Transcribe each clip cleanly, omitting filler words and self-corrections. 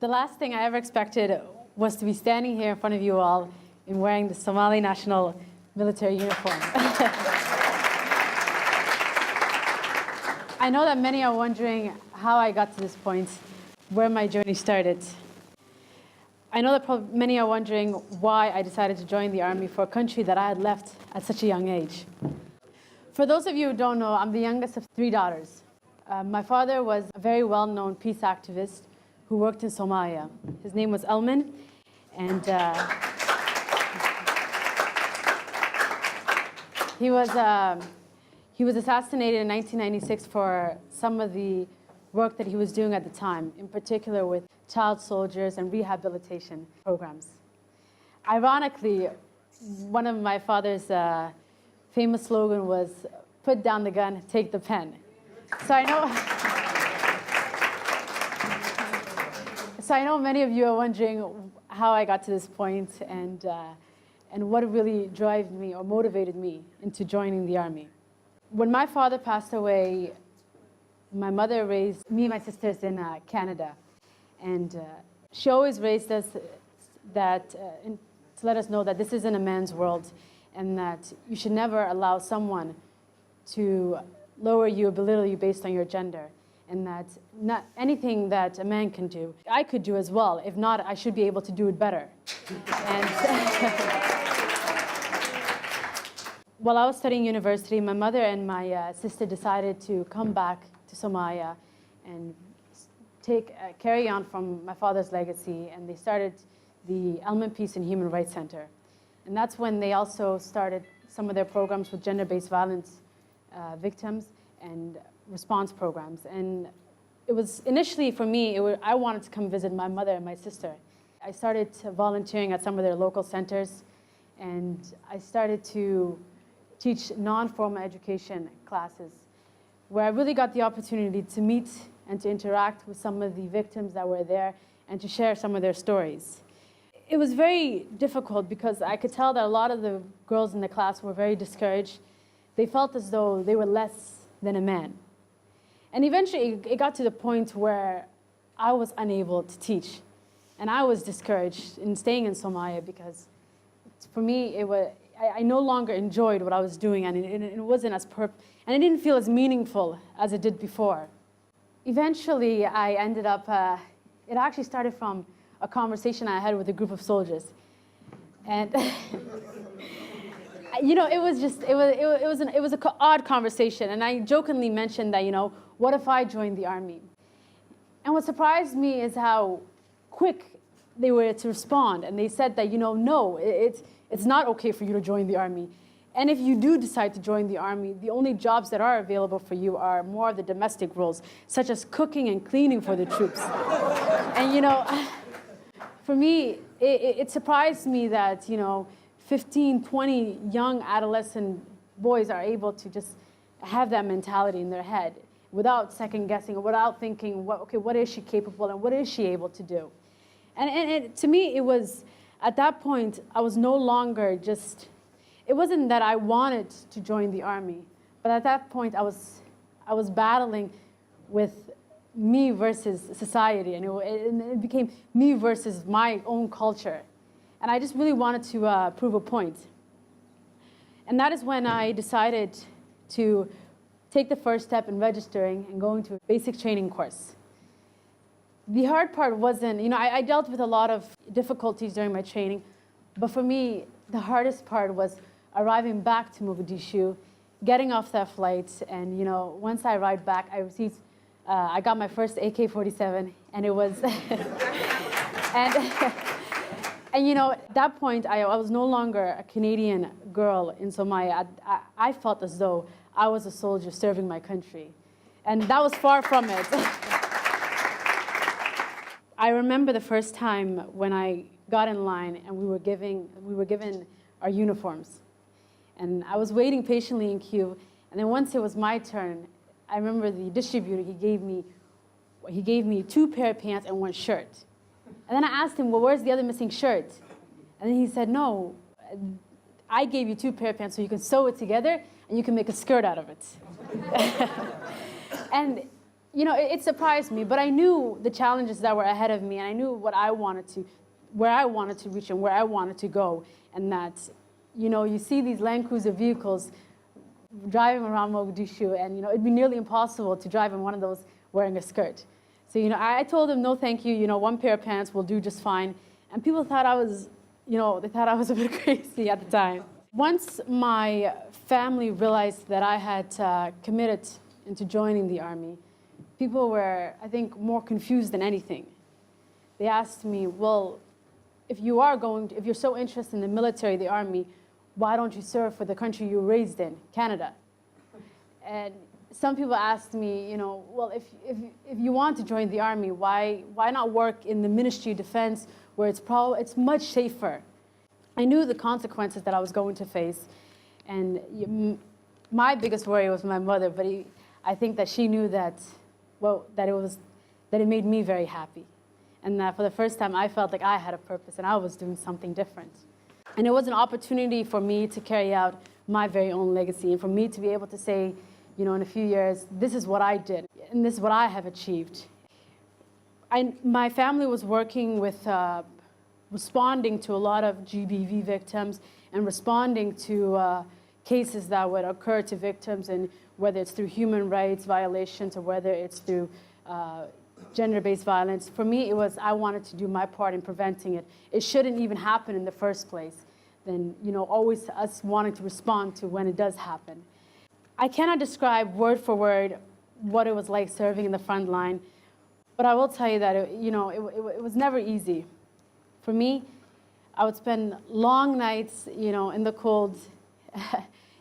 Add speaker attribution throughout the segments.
Speaker 1: The last thing I ever expected was to be standing here in front of you all in wearing the Somali national military uniform. I know that many are wondering how I got to this point, where my journey started. I know that many are wondering why I decided to join the army for a country that I had left at such a young age. For those of you who don't know, I'm the youngest of 3 daughters. My father was a very well-known peace activist who worked in Somalia. His name was Elman, and he was assassinated in 1996 for some of the work that he was doing at the time, in particular with child soldiers and rehabilitation programs. Ironically, one of my father's famous slogan was, "Put down the gun, take the pen." So I know many of you are wondering how I got to this point and what really drove me or motivated me into joining the army. When my father passed away, my mother raised me and my sisters in Canada. And she always raised us to let us know that this isn't a man's world and that you should never allow someone to lower you or belittle you based on your gender. And that not anything that a man can do, I could do as well. If not, I should be able to do it better. And while I was studying university, my mother and my sister decided to come back to Somalia and carry on from my father's legacy, and they started the Elman Peace and Human Rights Center. And that's when they also started some of their programs with gender-based violence victims and response programs. And it was initially for me, I wanted to come visit my mother and my sister. I started volunteering at some of their local centers, and I started to teach non-formal education classes, where I really got the opportunity to meet and to interact with some of the victims that were there and to share some of their stories. It was very difficult because I could tell that a lot of the girls in the class were very discouraged. They felt as though they were less than a man. And eventually it got to the point where I was unable to teach. And I was discouraged in staying in Somalia because for me, I no longer enjoyed what I was doing, and it wasn't as and it didn't feel as meaningful as it did before. Eventually, I ended up, it actually started from a conversation I had with a group of soldiers. And you know, it was an odd conversation, and I jokingly mentioned that, you know, what if I joined the army? And what surprised me is how quick they were to respond, and they said that, you know, no, it's not okay for you to join the army. And if you do decide to join the army, the only jobs that are available for you are more of the domestic roles, such as cooking and cleaning for the troops. And, you know, for me, it surprised me that, you know, 15, 20 young adolescent boys are able to just have that mentality in their head without second guessing or without thinking, okay, what is she capable and what is she able to do? And to me, it was, at that point, I was no longer just, it wasn't that I wanted to join the army, but at that point, I was battling with me versus society, and it became me versus my own culture. And I just really wanted to prove a point. And that is when I decided to take the first step in registering and going to a basic training course. The hard part wasn't, you know, I dealt with a lot of difficulties during my training, but for me, the hardest part was arriving back to Mogadishu, getting off that flight, and, you know, once I arrived back, I got my first AK-47, and it was, and you know, at that point, I was no longer a Canadian girl in Somalia. I felt as though I was a soldier serving my country, and that was far from it. I remember the first time when I got in line and we were given our uniforms. And I was waiting patiently in queue, and then once it was my turn, I remember the distributor, he gave me 2 pair of pants and 1 shirt. And then I asked him, well, where's the other missing shirt? And then he said, no, I gave you 2 pair of pants so you can sew it together and you can make a skirt out of it. And it surprised me, but I knew the challenges that were ahead of me, and I knew where I wanted to reach and where I wanted to go. And that, you see these Land Cruiser vehicles driving around Mogadishu, and it'd be nearly impossible to drive in one of those wearing a skirt. So I told them no thank you, one pair of pants will do just fine. And people thought I was, they thought I was a bit crazy at the time. Once my family realized that I had committed into joining the army, people were, I think, more confused than anything. They asked me, well, if you're so interested in the military, the army, why don't you serve for the country you were raised in, Canada? And some people asked me, well, if you want to join the army, why not work in the Ministry of Defense, where it's much safer? I knew the consequences that I was going to face, and my biggest worry was my mother. But I think that she knew that it made me very happy, and that for the first time I felt like I had a purpose and I was doing something different. And it was an opportunity for me to carry out my very own legacy, and for me to be able to say, in a few years, this is what I did, and this is what I have achieved. My family was working with responding to a lot of GBV victims and responding to cases that would occur to victims, and whether it's through human rights violations or whether it's through gender-based violence. For me, I wanted to do my part in preventing it. It shouldn't even happen in the first place. Then, always us wanting to respond to when it does happen. I cannot describe word for word what it was like serving in the front line, but I will tell you that it was never easy. For me, I would spend long nights, in the cold,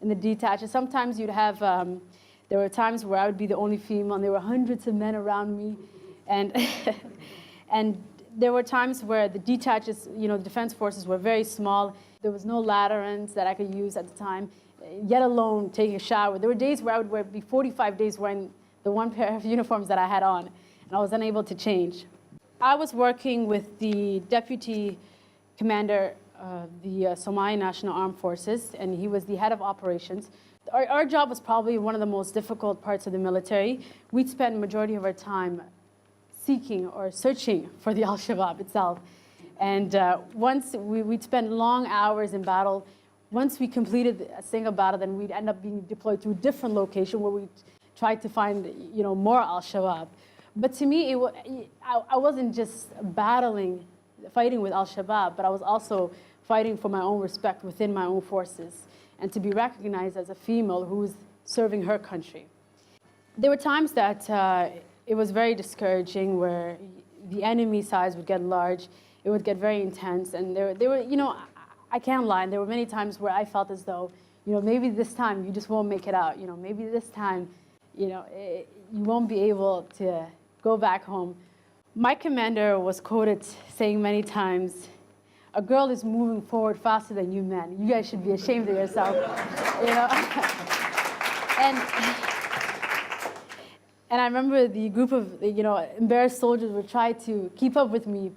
Speaker 1: in the detached. Sometimes you'd have, there were times where I would be the only female, and there were hundreds of men around me, and and there were times where the detaches, the defense forces were very small. There was no laterans that I could use at the time, yet alone taking a shower. There were days where I would be 45 days wearing the one pair of uniforms that I had on, and I was unable to change. I was working with the deputy commander of the Somali National Armed Forces, and he was the head of operations. Our job was probably one of the most difficult parts of the military. We'd spend the majority of our time seeking or searching for the Shabaab itself. And once we'd spend long hours in battle. Once we completed a single battle, then we'd end up being deployed to a different location where we tried to find, more Al-Shabaab. But to me, I wasn't just fighting with Al-Shabaab, but I was also fighting for my own respect within my own forces, and to be recognized as a female who's serving her country. There were times that it was very discouraging, where the enemy size would get large, it would get very intense, and there were, I can't lie, there were many times where I felt as though, maybe this time you just won't make it out, maybe this time, you won't be able to go back home. My commander was quoted saying many times, "A girl is moving forward faster than you men. You guys should be ashamed of yourself." And I remember the group of embarrassed soldiers would try to keep up with me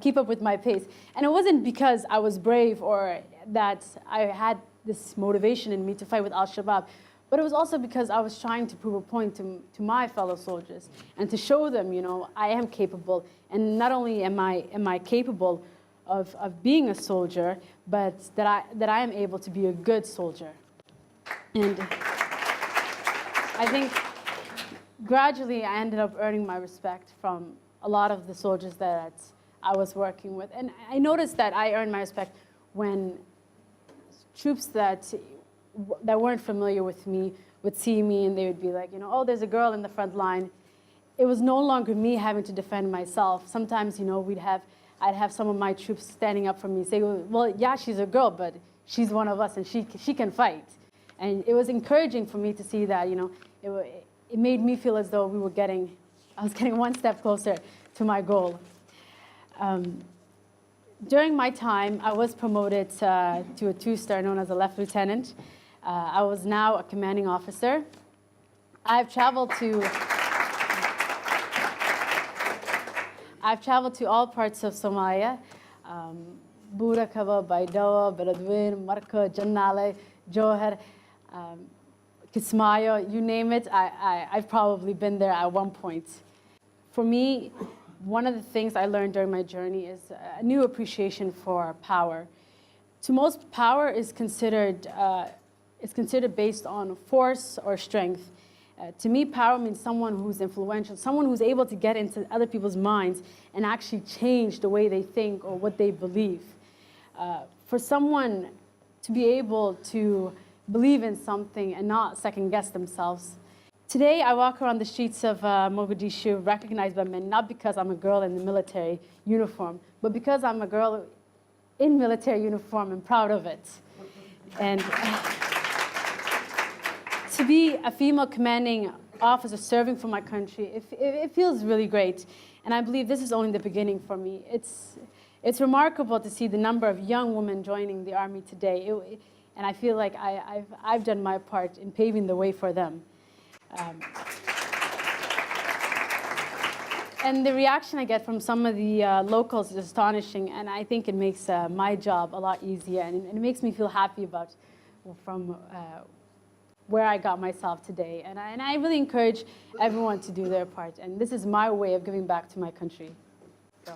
Speaker 1: keep up with my pace. And it wasn't because I was brave or that I had this motivation in me to fight with Al-Shabaab, but it was also because I was trying to prove a point to my fellow soldiers, and to show them, I am capable. And not only am I capable of being a soldier, but that I am able to be a good soldier. And I think gradually I ended up earning my respect from a lot of the soldiers that I was working with. And I noticed that I earned my respect when troops that weren't familiar with me would see me, and they would be like, oh, there's a girl in the front line. It was no longer me having to defend myself. Sometimes, I'd have some of my troops standing up for me, say, well, yeah, she's a girl, but she's one of us, and she can fight. And it was encouraging for me to see that, it made me feel as though I was getting one step closer to my goal. During my time, I was promoted to a 2-star known as a left lieutenant. I was now a commanding officer. I've traveled to all parts of Somalia. Burakaba, Baidoa, Beledweyne, Marka, Jannale, Johar. Kismayo, you name it, I've probably been there at one point. For me, one of the things I learned during my journey is a new appreciation for power. To most, power is considered based on force or strength. To me, power means someone who's influential, someone who's able to get into other people's minds and actually change the way they think or what they believe. For someone to be able to believe in something and not second guess themselves. Today, I walk around the streets of Mogadishu recognized by men, not because I'm a girl in the military uniform, but because I'm a girl in military uniform and proud of it. And to be a female commanding officer serving for my country, it feels really great. And I believe this is only the beginning for me. It's remarkable to see the number of young women joining the Army today. And I feel like I've done my part in paving the way for them. And the reaction I get from some of the locals is astonishing, and I think it makes my job a lot easier, and it makes me feel happy about from where I got myself today. And I really encourage everyone to do their part, and this is my way of giving back to my country. So.